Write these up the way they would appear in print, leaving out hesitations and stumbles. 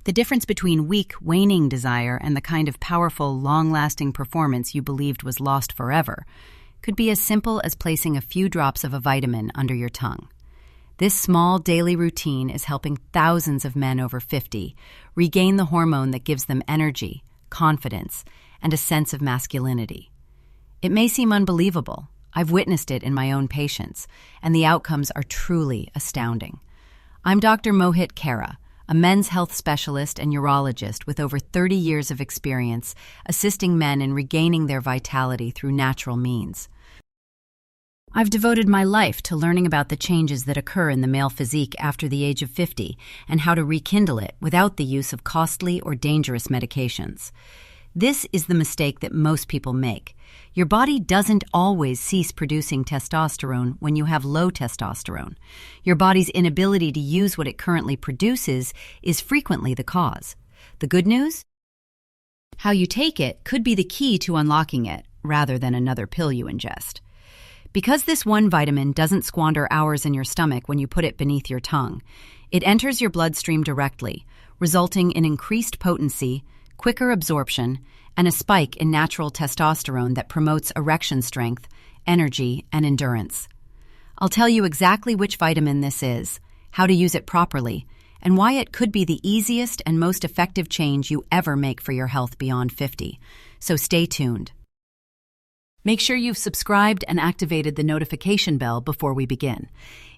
The difference between weak, waning desire and the kind of powerful, long-lasting performance you believed was lost forever could be as simple as placing a few drops of a vitamin under your tongue. This small daily routine is helping thousands of men over 50 regain the hormone that gives them energy, confidence, and a sense of masculinity. It may seem unbelievable. I've witnessed it in my own patients, and the outcomes are truly astounding. I'm Dr. Moit, Cara, a men's health specialist and urologist with over 30 years of experience assisting men in regaining their vitality through natural means. I've devoted my life to learning about the changes that occur in the male physique after the age of 50 and how to rekindle it without the use of costly or dangerous medications. This is the mistake that most people make. Your body doesn't always cease producing testosterone when you have low testosterone. Your body's inability to use what it currently produces is frequently the cause. The good news? How you take it could be the key to unlocking it, rather than another pill you ingest. Because this one vitamin doesn't squander hours in your stomach when you put it beneath your tongue, it enters your bloodstream directly, resulting in increased potency, quicker absorption, and a spike in natural testosterone that promotes erection strength, energy, and endurance. I'll tell you exactly which vitamin this is, how to use it properly, and why it could be the easiest and most effective change you ever make for your health beyond 50. So stay tuned. Make sure you've subscribed and activated the notification bell before we begin.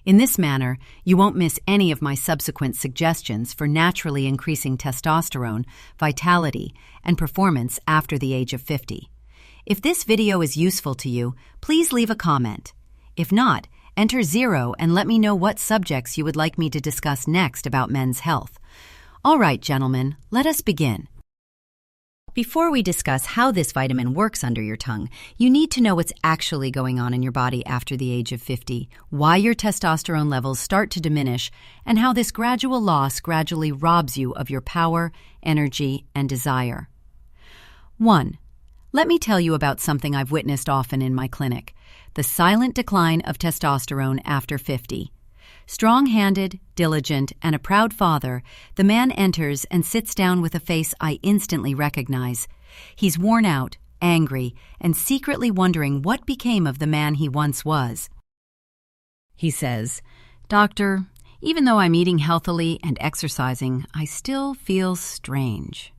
In this manner, you won't miss any of my subsequent suggestions for naturally increasing testosterone, vitality, and performance after the age of 50. If this video is useful to you, please leave a comment. If not, enter 0 and let me know what subjects you would like me to discuss next about men's health. All right, gentlemen, let us begin. Before we discuss how this vitamin works under your tongue, you need to know what's actually going on in your body after the age of 50, why your testosterone levels start to diminish, and how this gradual loss gradually robs you of your power, energy, and desire. 1. Let me tell you about something I've witnessed often in my clinic: the silent decline of testosterone after 50. Strong-handed, diligent, and a proud father, the man enters and sits down with a face I instantly recognize. He's worn out, angry, and secretly wondering what became of the man he once was. He says, "Doctor, even though I'm eating healthily and exercising, I still feel strange."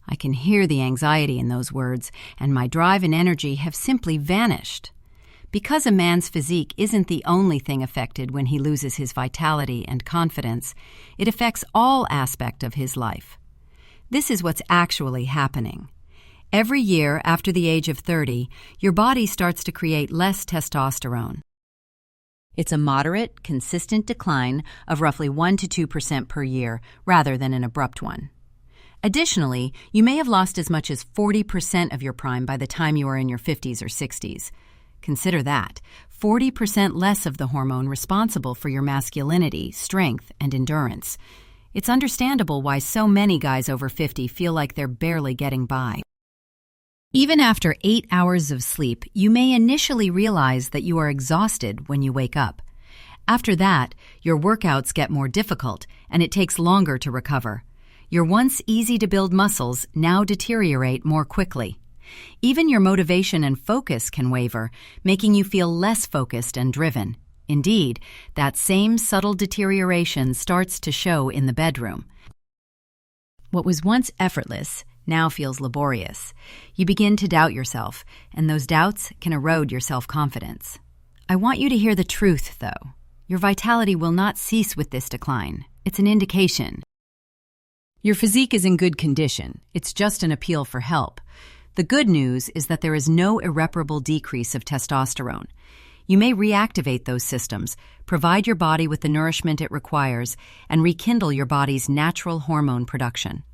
I can hear the anxiety in those words, and my drive and energy have simply vanished. Because a man's physique isn't the only thing affected when he loses his vitality and confidence, it affects all aspects of his life. This is what's actually happening. Every year after the age of 30, your body starts to create less testosterone. It's a moderate, consistent decline of roughly 1 to 2% per year, rather than an abrupt one. Additionally, you may have lost as much as 40% of your prime by the time you are in your 50s or 60s. Consider that, 40% less of the hormone responsible for your masculinity, strength, and endurance. It's understandable why so many guys over 50 feel like they're barely getting by. Even after 8 hours of sleep, you may initially realize that you are exhausted when you wake up. After that, your workouts get more difficult, and it takes longer to recover. Your once easy-to-build muscles now deteriorate more quickly. Even your motivation and focus can waver, making you feel less focused and driven. Indeed, that same subtle deterioration starts to show in the bedroom. What was once effortless now feels laborious. You begin to doubt yourself, and those doubts can erode your self-confidence. I want you to hear the truth, though. Your vitality will not cease with this decline. It's an indication. Your physique is in good condition. It's just an appeal for help. The good news is that there is no irreparable decrease of testosterone. You may reactivate those systems, provide your body with the nourishment it requires, and rekindle your body's natural hormone production.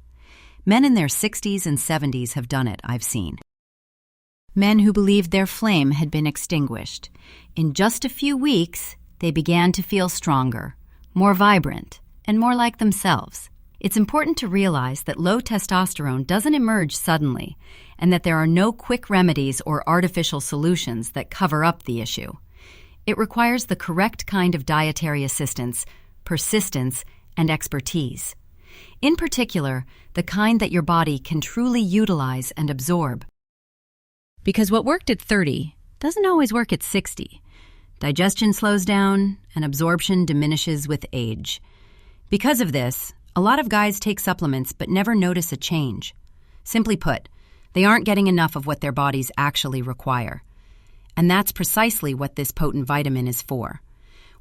Men in their 60s and 70s have done it, I've seen. Men who believed their flame had been extinguished. In just a few weeks, they began to feel stronger, more vibrant, and more like themselves. It's important to realize that low testosterone doesn't emerge suddenly, and that there are no quick remedies or artificial solutions that cover up the issue. It requires the correct kind of dietary assistance, persistence, and expertise. In particular, the kind that your body can truly utilize and absorb. Because what worked at 30 doesn't always work at 60. Digestion slows down, and absorption diminishes with age. Because of this, a lot of guys take supplements but never notice a change. Simply put, they aren't getting enough of what their bodies actually require. And that's precisely what this potent vitamin is for.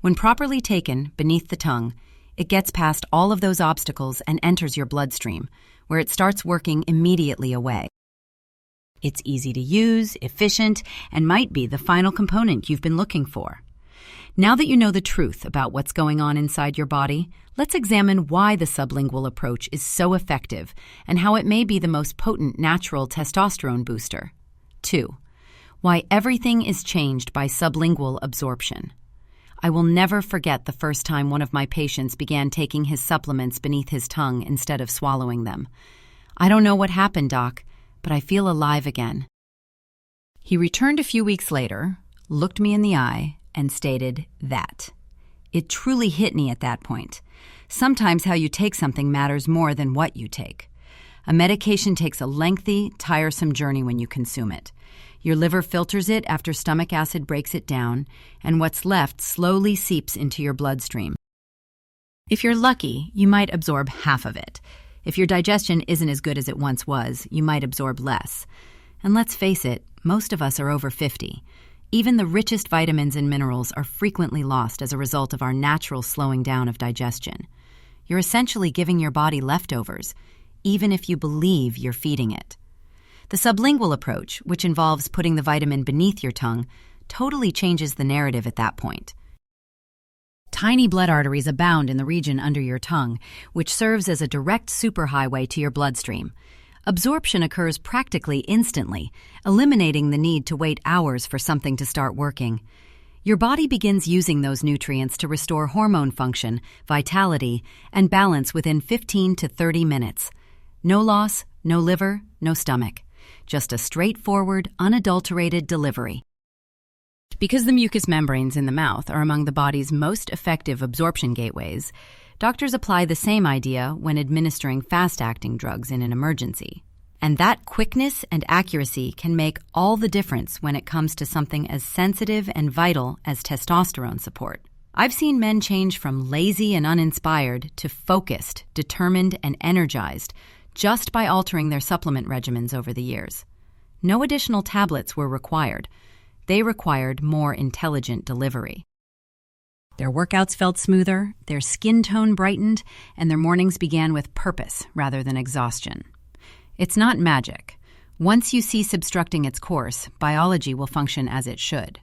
When properly taken beneath the tongue, it gets past all of those obstacles and enters your bloodstream, where it starts working immediately away. It's easy to use, efficient, and might be the final component you've been looking for. Now that you know the truth about what's going on inside your body, let's examine why the sublingual approach is so effective and how it may be the most potent natural testosterone booster. 2. Why everything is changed by sublingual absorption. I will never forget the first time one of my patients began taking his supplements beneath his tongue instead of swallowing them. "I don't know what happened, Doc, but I feel alive again." He returned a few weeks later, looked me in the eye, and stated that. It truly hit me at that point. Sometimes how you take something matters more than what you take. A medication takes a lengthy, tiresome journey when you consume it. Your liver filters it after stomach acid breaks it down, and what's left slowly seeps into your bloodstream. If you're lucky, you might absorb half of it. If your digestion isn't as good as it once was, you might absorb less. And let's face it, most of us are over 50. Even the richest vitamins and minerals are frequently lost as a result of our natural slowing down of digestion. You're essentially giving your body leftovers, even if you believe you're feeding it. The sublingual approach, which involves putting the vitamin beneath your tongue, totally changes the narrative at that point. Tiny blood arteries abound in the region under your tongue, which serves as a direct superhighway to your bloodstream. Absorption occurs practically instantly, eliminating the need to wait hours for something to start working. Your body begins using those nutrients to restore hormone function, vitality, and balance within 15 to 30 minutes. No loss, no liver, no stomach. Just a straightforward, unadulterated delivery. Because the mucous membranes in the mouth are among the body's most effective absorption gateways, doctors apply the same idea when administering fast-acting drugs in an emergency. And that quickness and accuracy can make all the difference when it comes to something as sensitive and vital as testosterone support. I've seen men change from lazy and uninspired to focused, determined, and energized just by altering their supplement regimens over the years. No additional tablets were required. They required more intelligent delivery. Their workouts felt smoother, their skin tone brightened, and their mornings began with purpose rather than exhaustion. It's not magic. Once you cease obstructing its course, biology will function as it should.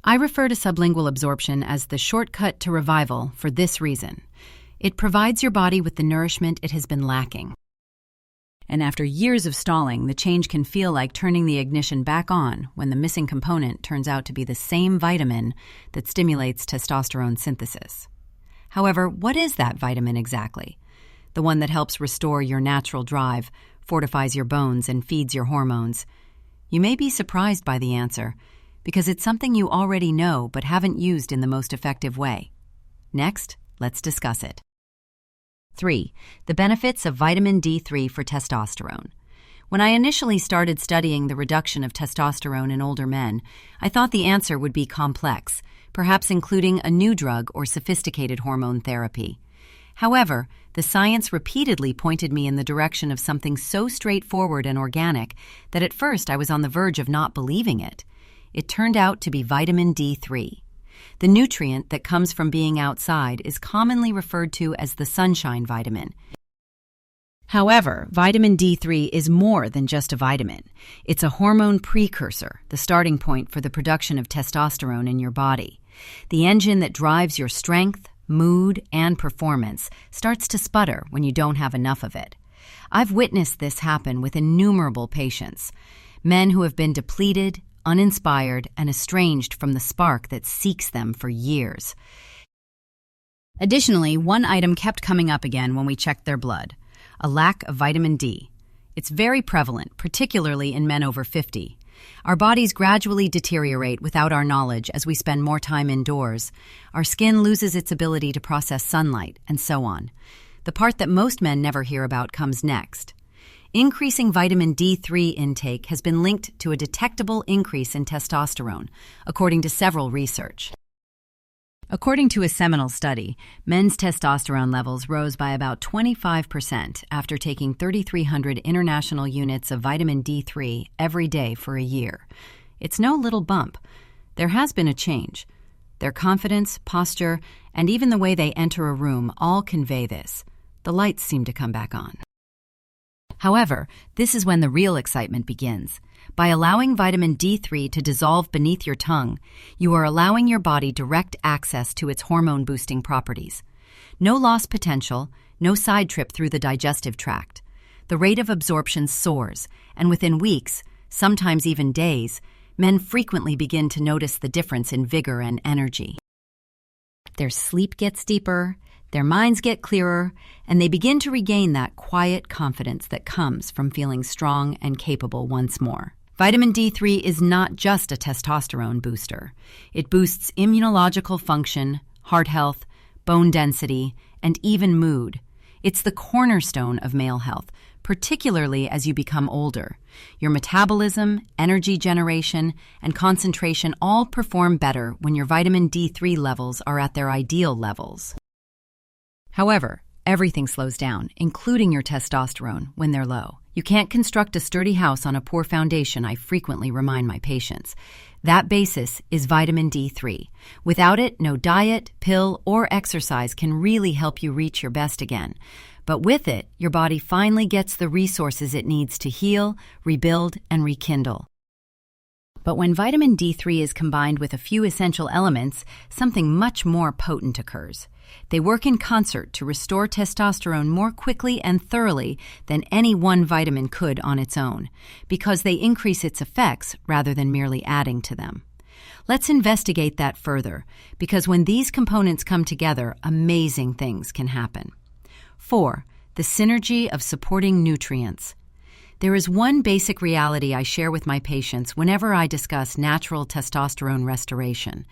I refer to sublingual absorption as the shortcut to revival for this reason. It provides your body with the nourishment it has been lacking. And after years of stalling, the change can feel like turning the ignition back on when the missing component turns out to be the same vitamin that stimulates testosterone synthesis. However, what is that vitamin exactly? The one that helps restore your natural drive, fortifies your bones, and feeds your hormones? You may be surprised by the answer, because it's something you already know but haven't used in the most effective way. Next, let's discuss it. 3. The benefits of vitamin D3 for testosterone. When I initially started studying the reduction of testosterone in older men, I thought the answer would be complex, perhaps including a new drug or sophisticated hormone therapy. However, the science repeatedly pointed me in the direction of something so straightforward and organic that at first I was on the verge of not believing it. It turned out to be vitamin D3. The nutrient that comes from being outside is commonly referred to as the sunshine vitamin. However, vitamin D3 is more than just a vitamin. It's a hormone precursor, the starting point for the production of testosterone in your body. The engine that drives your strength, mood, and performance starts to sputter when you don't have enough of it. I've witnessed this happen with innumerable patients. Men who have been depleted, uninspired, and estranged from the spark that seeks them for years. Additionally, one item kept coming up again when we checked their blood: a lack of vitamin D. It's very prevalent, particularly in men over 50. Our bodies gradually deteriorate without our knowledge as we spend more time indoors. Our skin loses its ability to process sunlight, and so on. The part that most men never hear about comes next. Increasing vitamin D3 intake has been linked to a detectable increase in testosterone, according to several research. According to a seminal study, men's testosterone levels rose by about 25% after taking 3,300 international units of vitamin D3 every day for a year. It's no little bump. There has been a change. Their confidence, posture, and even the way they enter a room all convey this. The lights seem to come back on. However, this is when the real excitement begins. By allowing vitamin D3 to dissolve beneath your tongue, you are allowing your body direct access to its hormone-boosting properties. No lost potential, no side trip through the digestive tract. The rate of absorption soars, and within weeks, sometimes even days, men frequently begin to notice the difference in vigor and energy. Their sleep gets deeper, their minds get clearer, and they begin to regain that quiet confidence that comes from feeling strong and capable once more. Vitamin D3 is not just a testosterone booster. It boosts immunological function, heart health, bone density, and even mood. It's the cornerstone of male health, particularly as you become older. Your metabolism, energy generation, and concentration all perform better when your vitamin D3 levels are at their ideal levels. However, everything slows down, including your testosterone, when they're low. You can't construct a sturdy house on a poor foundation, I frequently remind my patients. That basis is vitamin D3. Without it, no diet, pill, or exercise can really help you reach your best again. But with it, your body finally gets the resources it needs to heal, rebuild, and rekindle. But when vitamin D3 is combined with a few essential elements, something much more potent occurs. They work in concert to restore testosterone more quickly and thoroughly than any one vitamin could on its own, because they increase its effects rather than merely adding to them. Let's investigate that further, because when these components come together, amazing things can happen. 4. The synergy of supporting nutrients. There is one basic reality I share with my patients whenever I discuss natural testosterone restoration.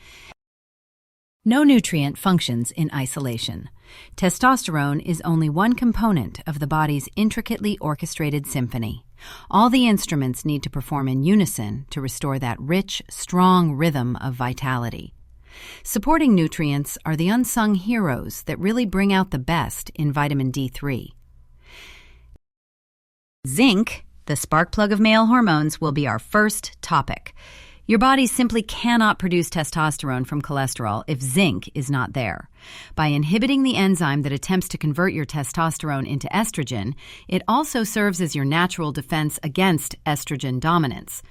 No nutrient functions in isolation. Testosterone is only one component of the body's intricately orchestrated symphony. All the instruments need to perform in unison to restore that rich, strong rhythm of vitality. Supporting nutrients are the unsung heroes that really bring out the best in vitamin D3. Zinc, the spark plug of male hormones, will be our first topic. Your body simply cannot produce testosterone from cholesterol if zinc is not there. By inhibiting the enzyme that attempts to convert your testosterone into estrogen, it also serves as your natural defense against estrogen dominance.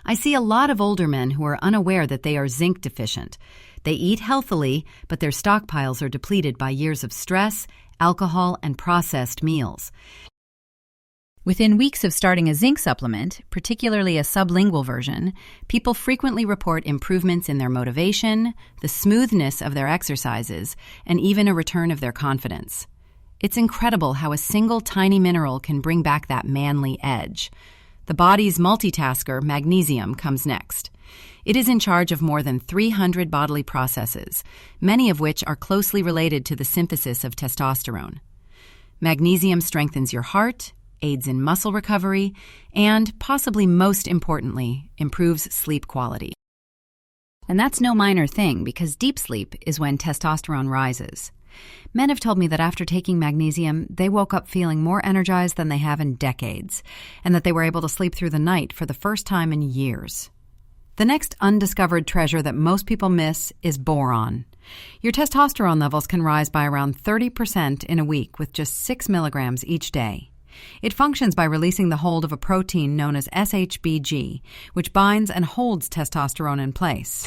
I see a lot of older men who are unaware that they are zinc deficient. They eat healthily, but their stockpiles are depleted by years of stress, alcohol, and processed meals. Within weeks of starting a zinc supplement, particularly a sublingual version, people frequently report improvements in their motivation, the smoothness of their exercises, and even a return of their confidence. It's incredible how a single tiny mineral can bring back that manly edge. The body's multitasker, magnesium, comes next. It is in charge of more than 300 bodily processes, many of which are closely related to the synthesis of testosterone. Magnesium strengthens your heart, aids in muscle recovery, and, possibly most importantly, improves sleep quality. And that's no minor thing, because deep sleep is when testosterone rises. Men have told me that after taking magnesium, they woke up feeling more energized than they have in decades, and that they were able to sleep through the night for the first time in years. The next undiscovered treasure that most people miss is boron. Your testosterone levels can rise by around 30% in a week with just 6 milligrams each day. It functions by releasing the hold of a protein known as SHBG, which binds and holds testosterone in place.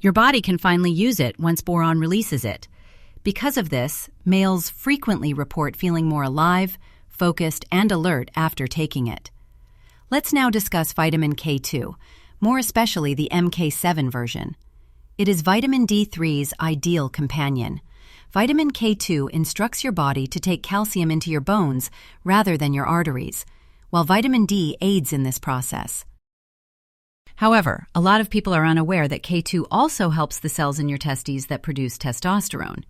Your body can finally use it once boron releases it. Because of this, males frequently report feeling more alive, focused, and alert after taking it. Let's now discuss vitamin K2, more especially the MK7 version. It is vitamin D3's ideal companion. Vitamin K2 instructs your body to take calcium into your bones rather than your arteries, while vitamin D aids in this process. However, a lot of people are unaware that K2 also helps the cells in your testes that produce testosterone.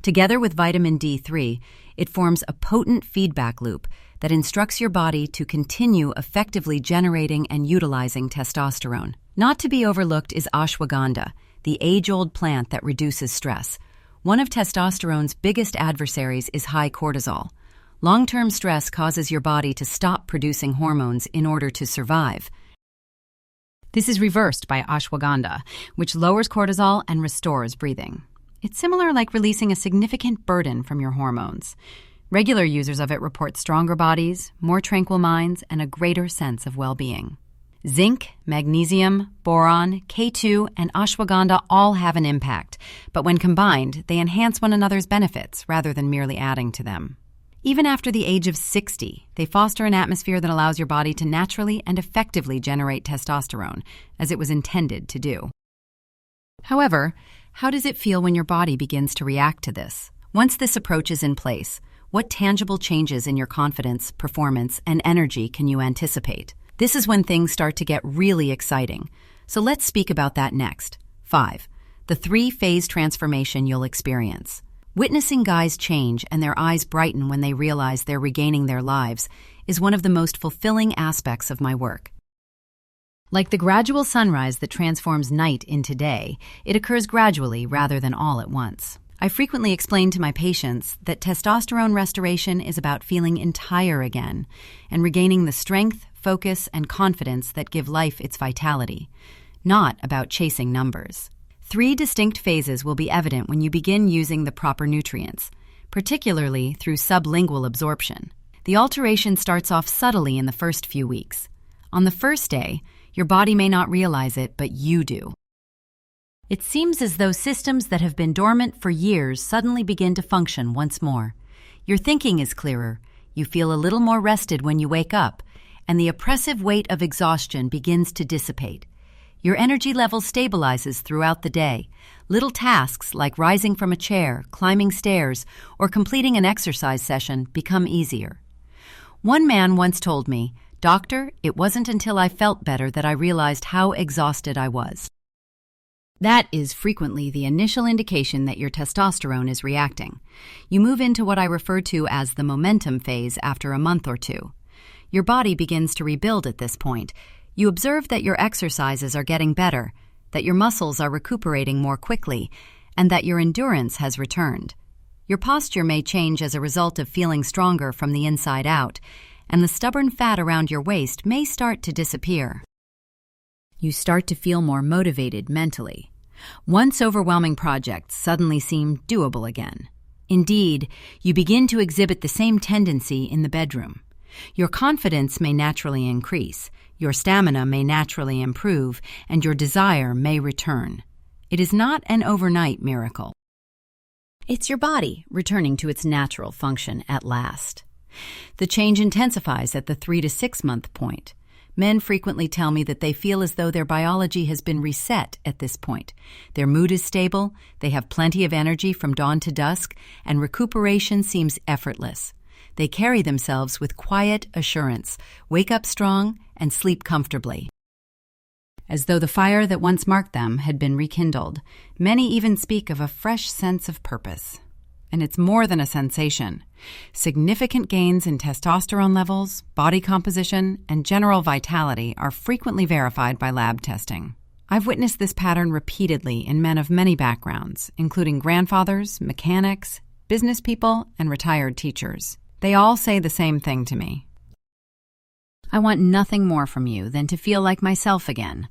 Together with vitamin D3, it forms a potent feedback loop that instructs your body to continue effectively generating and utilizing testosterone. Not to be overlooked is ashwagandha, the age-old plant that reduces stress. One of testosterone's biggest adversaries is high cortisol. Long-term stress causes your body to stop producing hormones in order to survive. This is reversed by ashwagandha, which lowers cortisol and restores breathing. It's similar like releasing a significant burden from your hormones. Regular users of it report stronger bodies, more tranquil minds, and a greater sense of well-being. Zinc, magnesium, boron, K2, and ashwagandha all have an impact, but when combined, they enhance one another's benefits rather than merely adding to them. Even after the age of 60, they foster an atmosphere that allows your body to naturally and effectively generate testosterone, as it was intended to do. However, how does it feel when your body begins to react to this? Once this approach is in place, what tangible changes in your confidence, performance, and energy can you anticipate? This is when things start to get really exciting. So let's speak about that next. 5. The 3-phase transformation you'll experience. Witnessing guys change and their eyes brighten when they realize they're regaining their lives is one of the most fulfilling aspects of my work. Like the gradual sunrise that transforms night into day, it occurs gradually rather than all at once. I frequently explain to my patients that testosterone restoration is about feeling entire again and regaining the strength, focus, and confidence that give life its vitality, not about chasing numbers. 3 distinct phases will be evident when you begin using the proper nutrients, particularly through sublingual absorption. The alteration starts off subtly in the first few weeks. On the first day, your body may not realize it, but you do. It seems as though systems that have been dormant for years suddenly begin to function once more. Your thinking is clearer, you feel a little more rested when you wake up, and the oppressive weight of exhaustion begins to dissipate. Your energy level stabilizes throughout the day. Little tasks like rising from a chair, climbing stairs, or completing an exercise session become easier. One man once told me, "Doctor, it wasn't until I felt better that I realized how exhausted I was." That is frequently the initial indication that your testosterone is reacting. You move into what I refer to as the momentum phase after a month or two. Your body begins to rebuild at this point. You observe that your exercises are getting better, that your muscles are recuperating more quickly, and that your endurance has returned. Your posture may change as a result of feeling stronger from the inside out, and the stubborn fat around your waist may start to disappear. You start to feel more motivated mentally. Once overwhelming projects suddenly seem doable again. Indeed, you begin to exhibit the same tendency in the bedroom. Your confidence may naturally increase, your stamina may naturally improve, and your desire may return. It is not an overnight miracle. It's your body returning to its natural function at last. The change intensifies at the 3 to 6 month point. Men frequently tell me that they feel as though their biology has been reset at this point. Their mood is stable, they have plenty of energy from dawn to dusk, and recuperation seems effortless. They carry themselves with quiet assurance, wake up strong, and sleep comfortably. As though the fire that once marked them had been rekindled, many even speak of a fresh sense of purpose. And it's more than a sensation. Significant gains in testosterone levels, body composition, and general vitality are frequently verified by lab testing. I've witnessed this pattern repeatedly in men of many backgrounds, including grandfathers, mechanics, business people, and retired teachers. They all say the same thing to me. I want nothing more from you than to feel like myself again,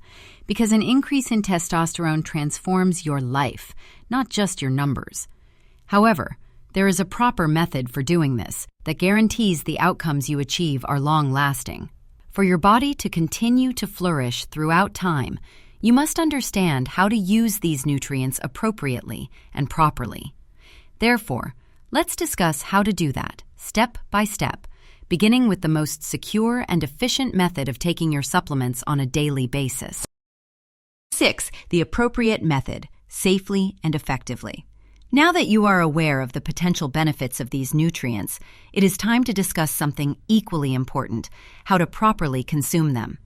because an increase in testosterone transforms your life, not just your numbers. However, there is a proper method for doing this that guarantees the outcomes you achieve are long-lasting. For your body to continue to flourish throughout time, you must understand how to use these nutrients appropriately and properly. Therefore, let's discuss how to do that, step by step, beginning with the most secure and efficient method of taking your supplements on a daily basis. 6. The appropriate method, safely and effectively. Now that you are aware of the potential benefits of these nutrients, it is time to discuss something equally important, how to properly consume them.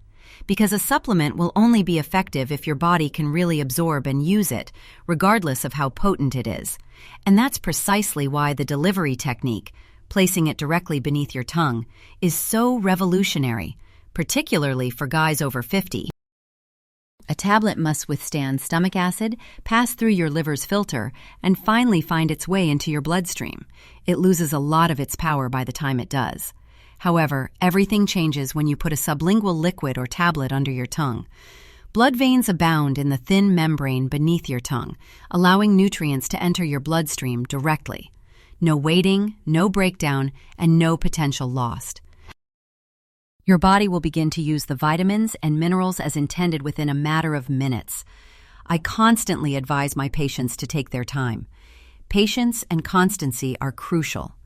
because a supplement will only be effective if your body can really absorb and use it, regardless of how potent it is. And that's precisely why the delivery technique, placing it directly beneath your tongue, is so revolutionary, particularly for guys over 50. A tablet must withstand stomach acid, pass through your liver's filter, and finally find its way into your bloodstream. It loses a lot of its power by the time it does. However, everything changes when you put a sublingual liquid or tablet under your tongue. Blood veins abound in the thin membrane beneath your tongue, allowing nutrients to enter your bloodstream directly. No waiting, no breakdown, and no potential lost. Your body will begin to use the vitamins and minerals as intended within a matter of minutes. I constantly advise my patients to take their time. Patience and constancy are crucial.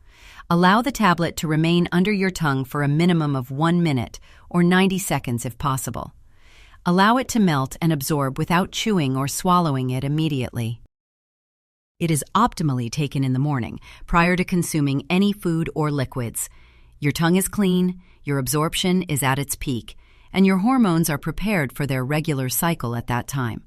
Allow the tablet to remain under your tongue for a minimum of 1 minute or 90 seconds if possible. Allow it to melt and absorb without chewing or swallowing it immediately. It is optimally taken in the morning, prior to consuming any food or liquids. Your tongue is clean, your absorption is at its peak, and your hormones are prepared for their regular cycle at that time.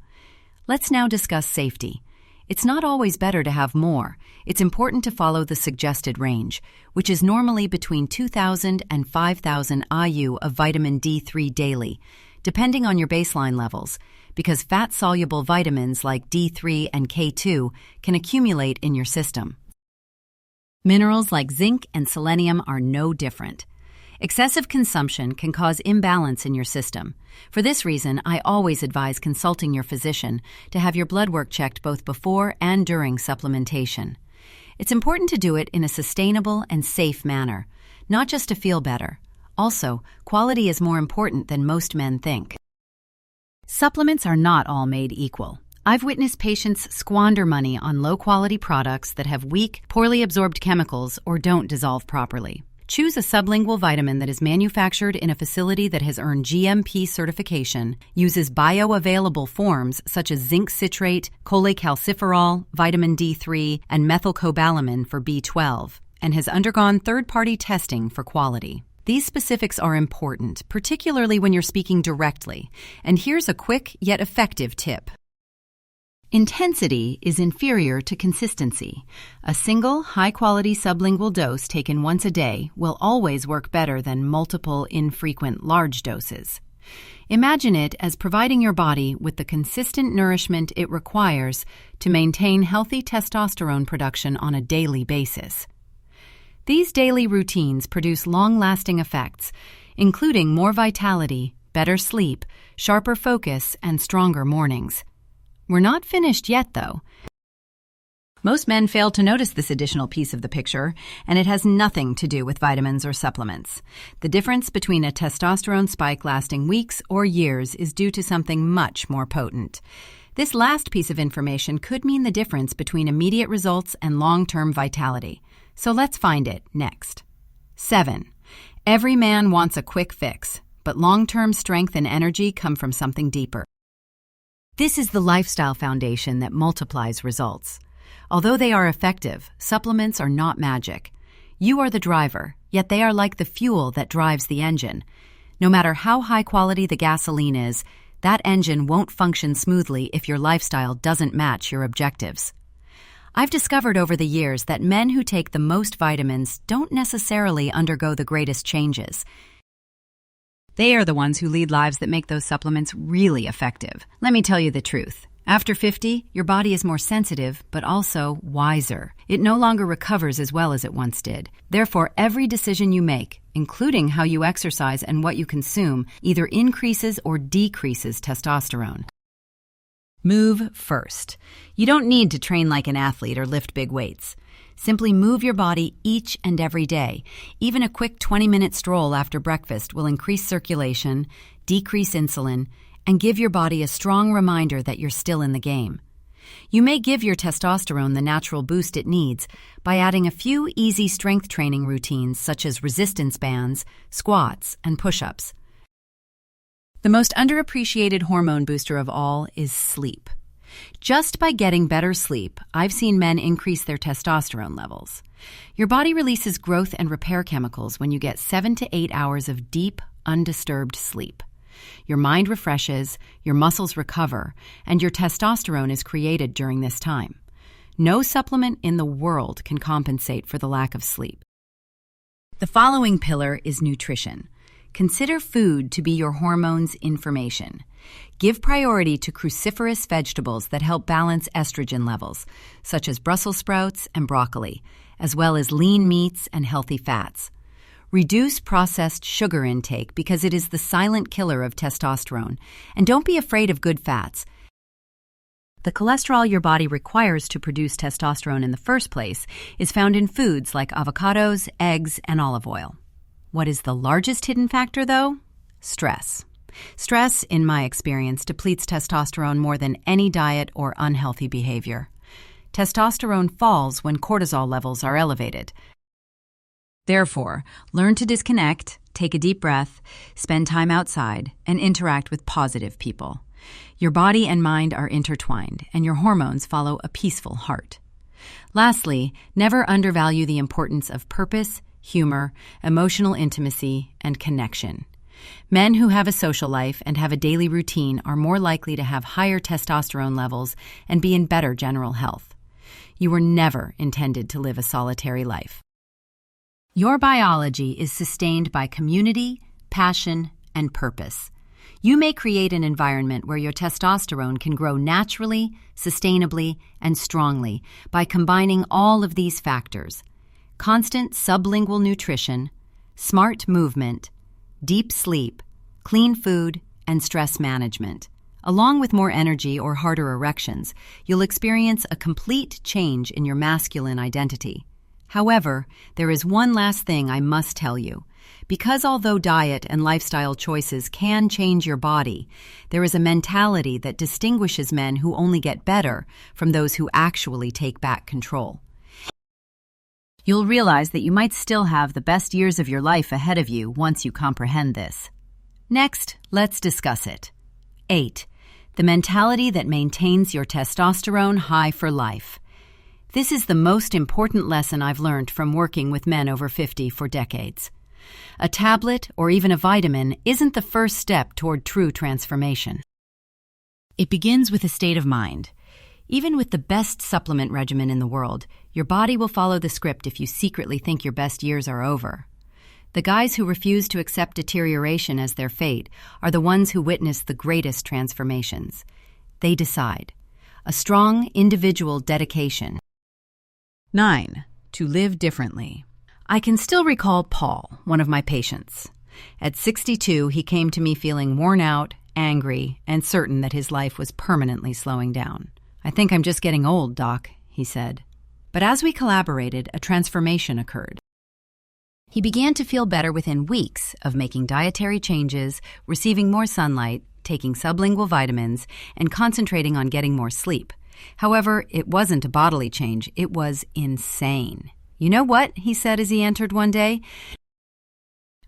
Let's now discuss safety. It's not always better to have more. It's important to follow the suggested range, which is normally between 2,000 and 5,000 IU of vitamin D3 daily, depending on your baseline levels, because fat-soluble vitamins like D3 and K2 can accumulate in your system. Minerals like zinc and selenium are no different. Excessive consumption can cause imbalance in your system. For this reason, I always advise consulting your physician to have your blood work checked both before and during supplementation. It's important to do it in a sustainable and safe manner, not just to feel better. Also, quality is more important than most men think. Supplements are not all made equal. I've witnessed patients squander money on low-quality products that have weak, poorly absorbed chemicals or don't dissolve properly. Choose a sublingual vitamin that is manufactured in a facility that has earned GMP certification, uses bioavailable forms such as zinc citrate, cholecalciferol, vitamin D3, and methylcobalamin for B12, and has undergone third-party testing for quality. These specifics are important, particularly when you're speaking directly, and here's a quick yet effective tip. Intensity is inferior to consistency. A single, high-quality sublingual dose taken once a day will always work better than multiple, infrequent, large doses. Imagine it as providing your body with the consistent nourishment it requires to maintain healthy testosterone production on a daily basis. These daily routines produce long-lasting effects, including more vitality, better sleep, sharper focus, and stronger mornings. We're not finished yet, though. Most men fail to notice this additional piece of the picture, and it has nothing to do with vitamins or supplements. The difference between a testosterone spike lasting weeks or years is due to something much more potent. This last piece of information could mean the difference between immediate results and long-term vitality. So let's find it next. 7. Every man wants a quick fix, but long-term strength and energy come from something deeper. This is the lifestyle foundation that multiplies results. Although they are effective, supplements are not magic. You are the driver, yet they are like the fuel that drives the engine. No matter how high quality the gasoline is, that engine won't function smoothly if your lifestyle doesn't match your objectives. I've discovered over the years that men who take the most vitamins don't necessarily undergo the greatest changes. They are the ones who lead lives that make those supplements really effective. Let me tell you the truth. After 50, your body is more sensitive, but also wiser. It no longer recovers as well as it once did. Therefore, every decision you make, including how you exercise and what you consume, either increases or decreases testosterone. Move first. You don't need to train like an athlete or lift big weights. Simply move your body each and every day. Even a quick 20-minute stroll after breakfast will increase circulation, decrease insulin, and give your body a strong reminder that you're still in the game. You may give your testosterone the natural boost it needs by adding a few easy strength training routines such as resistance bands, squats, and push-ups. The most underappreciated hormone booster of all is sleep. Just by getting better sleep, I've seen men increase their testosterone levels. Your body releases growth and repair chemicals when you get 7 to 8 hours of deep, undisturbed sleep. Your mind refreshes, your muscles recover, and your testosterone is created during this time. No supplement in the world can compensate for the lack of sleep. The following pillar is nutrition. Consider food to be your hormones' information. Give priority to cruciferous vegetables that help balance estrogen levels, such as Brussels sprouts and broccoli, as well as lean meats and healthy fats. Reduce processed sugar intake because it is the silent killer of testosterone, and don't be afraid of good fats. The cholesterol your body requires to produce testosterone in the first place is found in foods like avocados, eggs, and olive oil. What is the largest hidden factor, though? Stress. Stress, in my experience, depletes testosterone more than any diet or unhealthy behavior. Testosterone falls when cortisol levels are elevated. Therefore, learn to disconnect, take a deep breath, spend time outside, and interact with positive people. Your body and mind are intertwined, and your hormones follow a peaceful heart. Lastly, never undervalue the importance of purpose, humor, emotional intimacy, and connection. Men who have a social life and have a daily routine are more likely to have higher testosterone levels and be in better general health. You were never intended to live a solitary life. Your biology is sustained by community, passion, and purpose. You may create an environment where your testosterone can grow naturally, sustainably, and strongly by combining all of these factors: constant sublingual nutrition, smart movement, deep sleep, clean food, and stress management. Along with more energy or harder erections, you'll experience a complete change in your masculine identity. However, there is one last thing I must tell you. Because although diet and lifestyle choices can change your body, there is a mentality that distinguishes men who only get better from those who actually take back control. You'll realize that you might still have the best years of your life ahead of you once you comprehend this. Next, let's discuss it. 8. The mentality that maintains your testosterone high for life. This is the most important lesson I've learned from working with men over 50 for decades. A tablet or even a vitamin isn't the first step toward true transformation. It begins with a state of mind. Even with the best supplement regimen in the world, your body will follow the script if you secretly think your best years are over. The guys who refuse to accept deterioration as their fate are the ones who witness the greatest transformations. They decide. A strong individual dedication. 9. To live differently. I can still recall Paul, one of my patients. At 62, he came to me feeling worn out, angry, and certain that his life was permanently slowing down. "I think I'm just getting old, Doc," he said. But as we collaborated, a transformation occurred. He began to feel better within weeks of making dietary changes, receiving more sunlight, taking sublingual vitamins, and concentrating on getting more sleep. However, it wasn't a bodily change, it was insane. "You know what?" he said as he entered one day.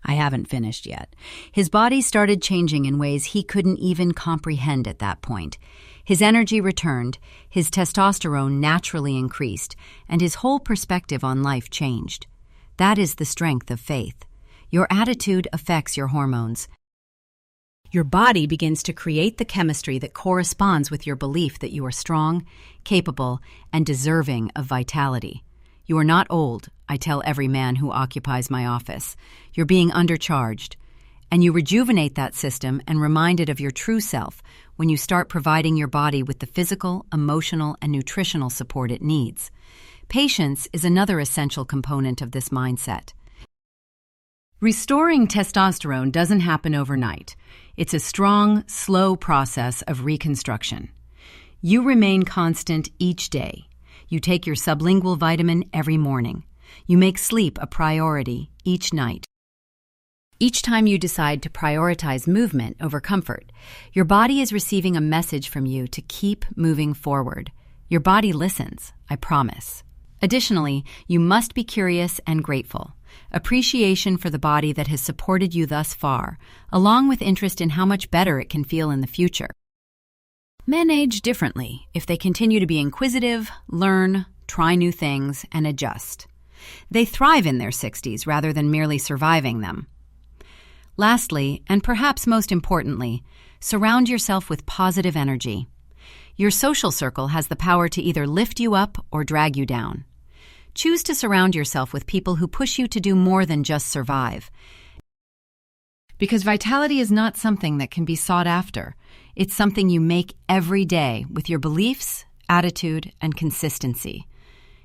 I haven't finished yet. His body started changing in ways he couldn't even comprehend at that point. His energy returned, his testosterone naturally increased, and his whole perspective on life changed. That is the strength of faith. Your attitude affects your hormones. Your body begins to create the chemistry that corresponds with your belief that you are strong, capable, and deserving of vitality. You are not old, I tell every man who occupies my office. You're being undercharged. And you rejuvenate that system and remind it of your true self when you start providing your body with the physical, emotional, and nutritional support it needs. Patience is another essential component of this mindset. Restoring testosterone doesn't happen overnight. It's a strong, slow process of reconstruction. You remain constant each day. You take your sublingual vitamin every morning. You make sleep a priority each night. Each time you decide to prioritize movement over comfort, your body is receiving a message from you to keep moving forward. Your body listens, I promise. Additionally, you must be curious and grateful. Appreciation for the body that has supported you thus far, along with interest in how much better it can feel in the future. Men age differently if they continue to be inquisitive, learn, try new things, and adjust. They thrive in their 60s rather than merely surviving them. Lastly, and perhaps most importantly, surround yourself with positive energy. Your social circle has the power to either lift you up or drag you down. Choose to surround yourself with people who push you to do more than just survive. Because vitality is not something that can be sought after. It's something you make every day with your beliefs, attitude, and consistency.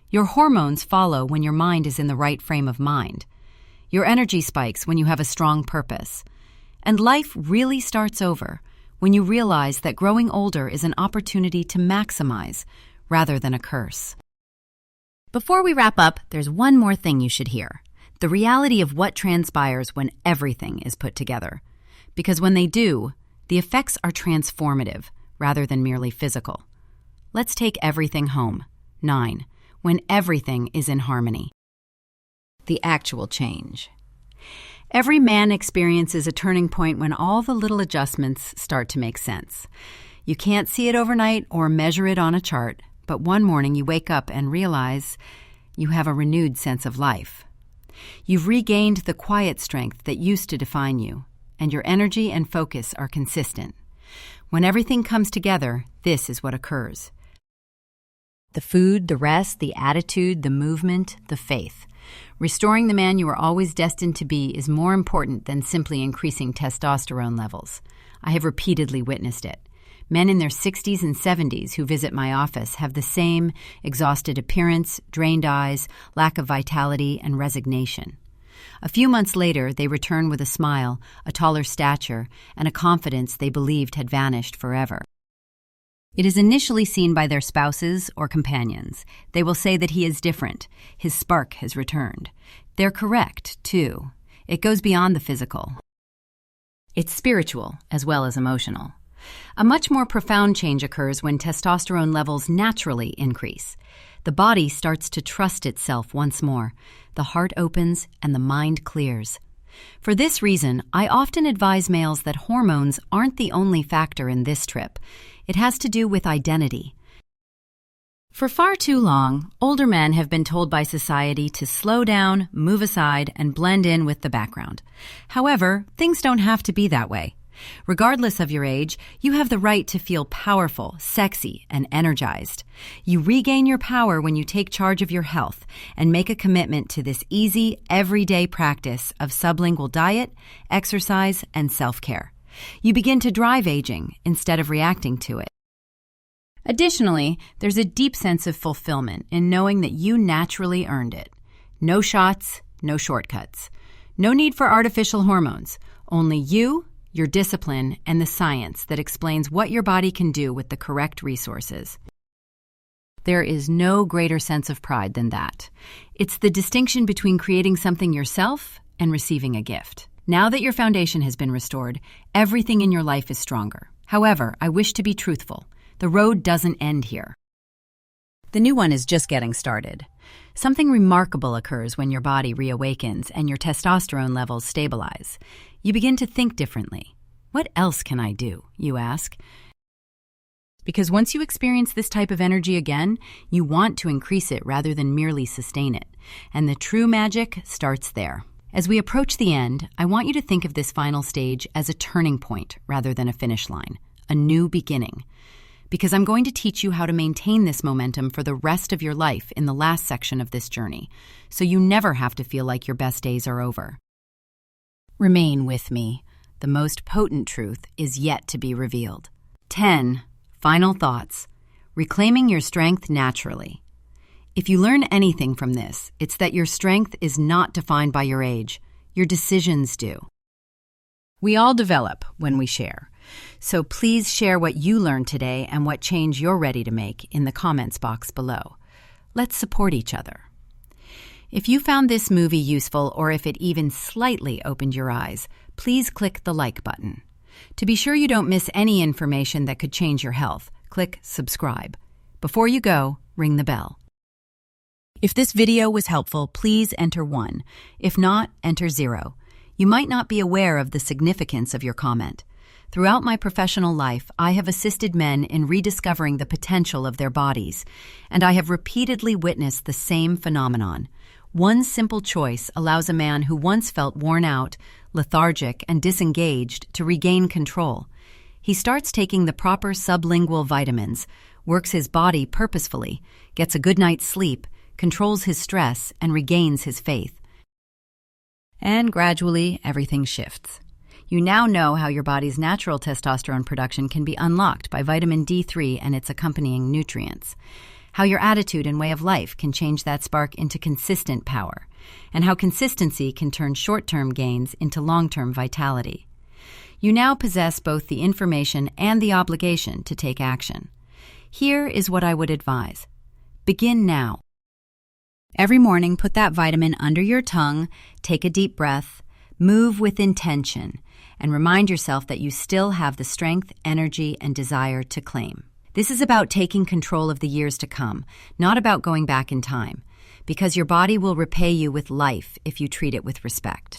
Your hormones follow when your mind is in the right frame of mind. Your energy spikes when you have a strong purpose. And life really starts over when you realize that growing older is an opportunity to maximize rather than a curse. Before we wrap up, there's one more thing you should hear. The reality of what transpires when everything is put together. Because when they do, the effects are transformative rather than merely physical. Let's take everything home. 9. When everything is in harmony. The actual change. Every man experiences a turning point when all the little adjustments start to make sense. You can't see it overnight or measure it on a chart, but one morning you wake up and realize you have a renewed sense of life. You've regained the quiet strength that used to define you, and your energy and focus are consistent. When everything comes together, this is what occurs. The food, the rest, the attitude, the movement, the faith. Restoring the man you were always destined to be is more important than simply increasing testosterone levels. I have repeatedly witnessed it. Men in their 60s and 70s who visit my office have the same exhausted appearance, drained eyes, lack of vitality, and resignation. A few months later, they return with a smile, a taller stature, and a confidence they believed had vanished forever. It is initially seen by their spouses or companions. They will say that he is different. His spark has returned. They're correct, too. It goes beyond the physical. It's spiritual as well as emotional. A much more profound change occurs when testosterone levels naturally increase. The body starts to trust itself once more. The heart opens and the mind clears. For this reason, I often advise males that hormones aren't the only factor in this trip. It has to do with identity. For far too long, older men have been told by society to slow down, move aside, and blend in with the background. However, things don't have to be that way. Regardless of your age, you have the right to feel powerful, sexy, and energized. You regain your power when you take charge of your health and make a commitment to this easy, everyday practice of sublingual diet, exercise, and self-care. You begin to drive aging instead of reacting to it. Additionally, there's a deep sense of fulfillment in knowing that you naturally earned it. No shots, no shortcuts. No need for artificial hormones. Only you, your discipline, and the science that explains what your body can do with the correct resources. There is no greater sense of pride than that. It's the distinction between creating something yourself and receiving a gift. Now that your foundation has been restored, everything in your life is stronger. However, I wish to be truthful. The road doesn't end here. The new one is just getting started. Something remarkable occurs when your body reawakens and your testosterone levels stabilize. You begin to think differently. What else can I do, you ask? Because once you experience this type of energy again, you want to increase it rather than merely sustain it. And the true magic starts there. As we approach the end, I want you to think of this final stage as a turning point rather than a finish line, a new beginning. Because I'm going to teach you how to maintain this momentum for the rest of your life in the last section of this journey, so you never have to feel like your best days are over. Remain with me. The most potent truth is yet to be revealed. 10. Final thoughts. Reclaiming your strength naturally. If you learn anything from this, it's that your strength is not defined by your age. Your decisions do. We all develop when we share. So please share what you learned today and what change you're ready to make in the comments box below. Let's support each other. If you found this movie useful or if it even slightly opened your eyes, please click the like button. To be sure you don't miss any information that could change your health, click subscribe. Before you go, ring the bell. If this video was helpful, please enter 1. If not, enter 0. You might not be aware of the significance of your comment. Throughout my professional life, I have assisted men in rediscovering the potential of their bodies, and I have repeatedly witnessed the same phenomenon. One simple choice allows a man who once felt worn out, lethargic, and disengaged to regain control. He starts taking the proper sublingual vitamins, works his body purposefully, gets a good night's sleep, controls his stress, and regains his faith. And gradually, everything shifts. You now know how your body's natural testosterone production can be unlocked by vitamin D3 and its accompanying nutrients, how your attitude and way of life can change that spark into consistent power, and how consistency can turn short-term gains into long-term vitality. You now possess both the information and the obligation to take action. Here is what I would advise. Begin now. Every morning, put that vitamin under your tongue, take a deep breath, move with intention, and remind yourself that you still have the strength, energy, and desire to claim. This is about taking control of the years to come, not about going back in time, because your body will repay you with life if you treat it with respect.